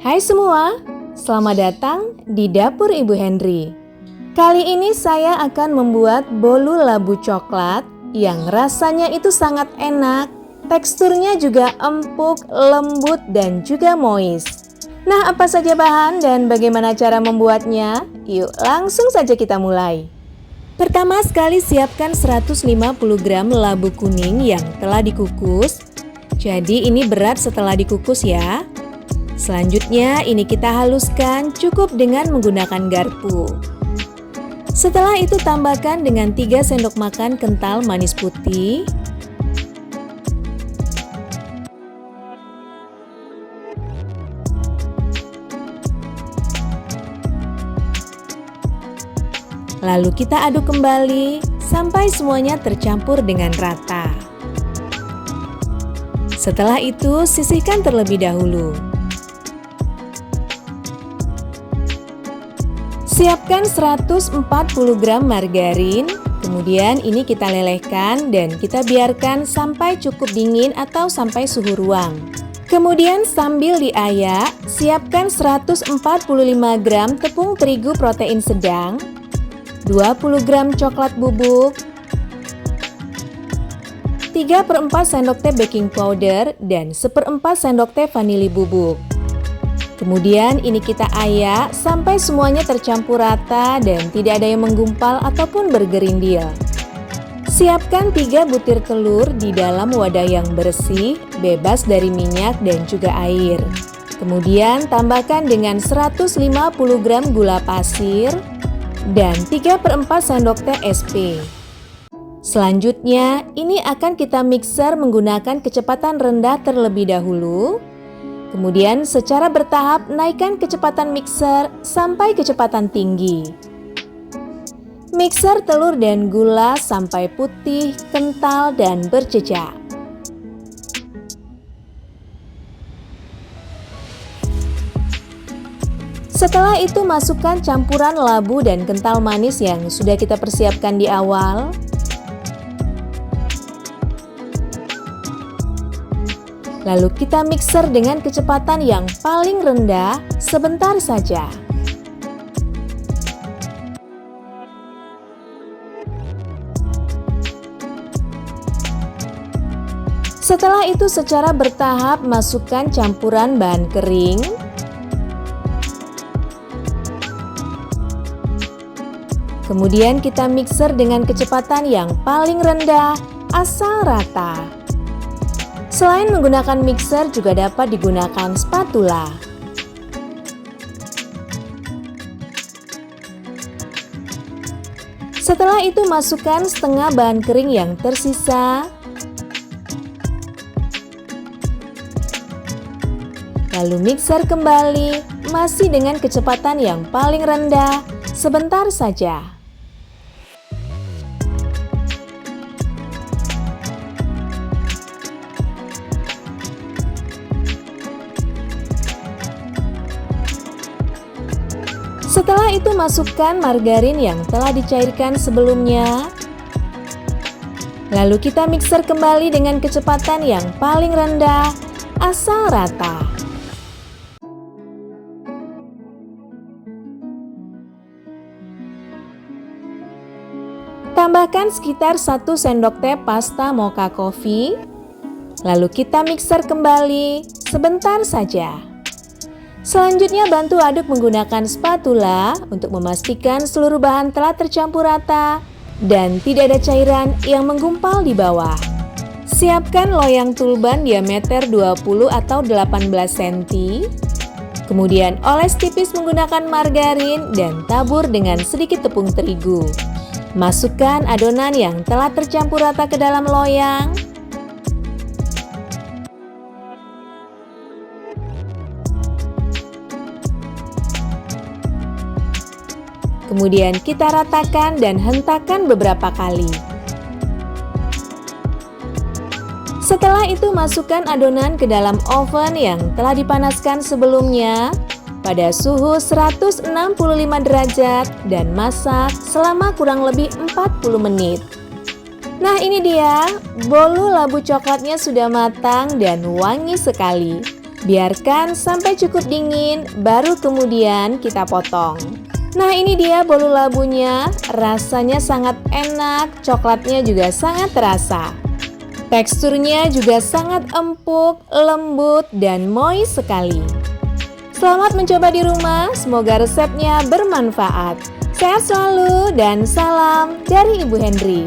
Hai semua, selamat datang di Dapur Ibu Henry. Kali ini saya akan membuat bolu labu coklat yang rasanya itu sangat enak, teksturnya juga empuk, lembut dan juga moist. Nah, apa saja bahan dan bagaimana cara membuatnya? Yuk langsung saja kita mulai. Pertama sekali siapkan 150 gram labu kuning yang telah dikukus. Jadi ini berat setelah dikukus ya. Selanjutnya ini kita haluskan cukup dengan menggunakan garpu. Setelah itu tambahkan dengan 3 sendok makan kental manis putih. Lalu kita aduk kembali sampai semuanya tercampur dengan rata. Setelah itu sisihkan terlebih dahulu. Siapkan 140 gram margarin, kemudian ini kita lelehkan dan kita biarkan sampai cukup dingin atau sampai suhu ruang. Kemudian sambil diayak, siapkan 145 gram tepung terigu protein sedang, 20 gram coklat bubuk, 3/4 sendok teh baking powder, dan 1/4 sendok teh vanili bubuk. Kemudian ini kita ayak sampai semuanya tercampur rata dan tidak ada yang menggumpal ataupun bergerindil. Siapkan 3 butir telur di dalam wadah yang bersih, bebas dari minyak dan juga air. Kemudian tambahkan dengan 150 gram gula pasir dan 3/4 sendok teh SP. Selanjutnya, ini akan kita mixer menggunakan kecepatan rendah terlebih dahulu. Kemudian secara bertahap naikkan kecepatan mixer sampai kecepatan tinggi. Mixer telur dan gula sampai putih, kental, dan berjejak. Setelah itu masukkan campuran labu dan kental manis yang sudah kita persiapkan di awal. Lalu kita mixer dengan kecepatan yang paling rendah sebentar saja. Setelah itu secara bertahap masukkan campuran bahan kering. Kemudian kita mixer dengan kecepatan yang paling rendah asal rata. Selain menggunakan mixer juga dapat digunakan spatula. Setelah itu masukkan setengah bahan kering yang tersisa. Lalu mixer kembali, masih dengan kecepatan yang paling rendah, sebentar saja. Setelah itu masukkan margarin yang telah dicairkan sebelumnya. Lalu kita mixer kembali dengan kecepatan yang paling rendah, asal rata. Tambahkan sekitar 1 sendok teh pasta mocha coffee. Lalu kita mixer kembali sebentar saja. Selanjutnya bantu aduk menggunakan spatula untuk memastikan seluruh bahan telah tercampur rata dan tidak ada cairan yang menggumpal di bawah. Siapkan loyang tulban diameter 20 atau 18 cm. Kemudian oles tipis menggunakan margarin dan tabur dengan sedikit tepung terigu. Masukkan adonan yang telah tercampur rata ke dalam loyang. Kemudian kita ratakan dan hentakan beberapa kali. Setelah itu masukkan adonan ke dalam oven yang telah dipanaskan sebelumnya pada suhu 165 derajat dan masak selama kurang lebih 40 menit. Nah, ini dia, bolu labu coklatnya sudah matang dan wangi sekali. Biarkan sampai cukup dingin, baru kemudian kita potong. Nah, ini dia bolu labunya, rasanya sangat enak, coklatnya juga sangat terasa. Teksturnya juga sangat empuk, lembut, dan moist sekali. Selamat mencoba di rumah, semoga resepnya bermanfaat. Sehat selalu dan salam dari Ibu Hendri.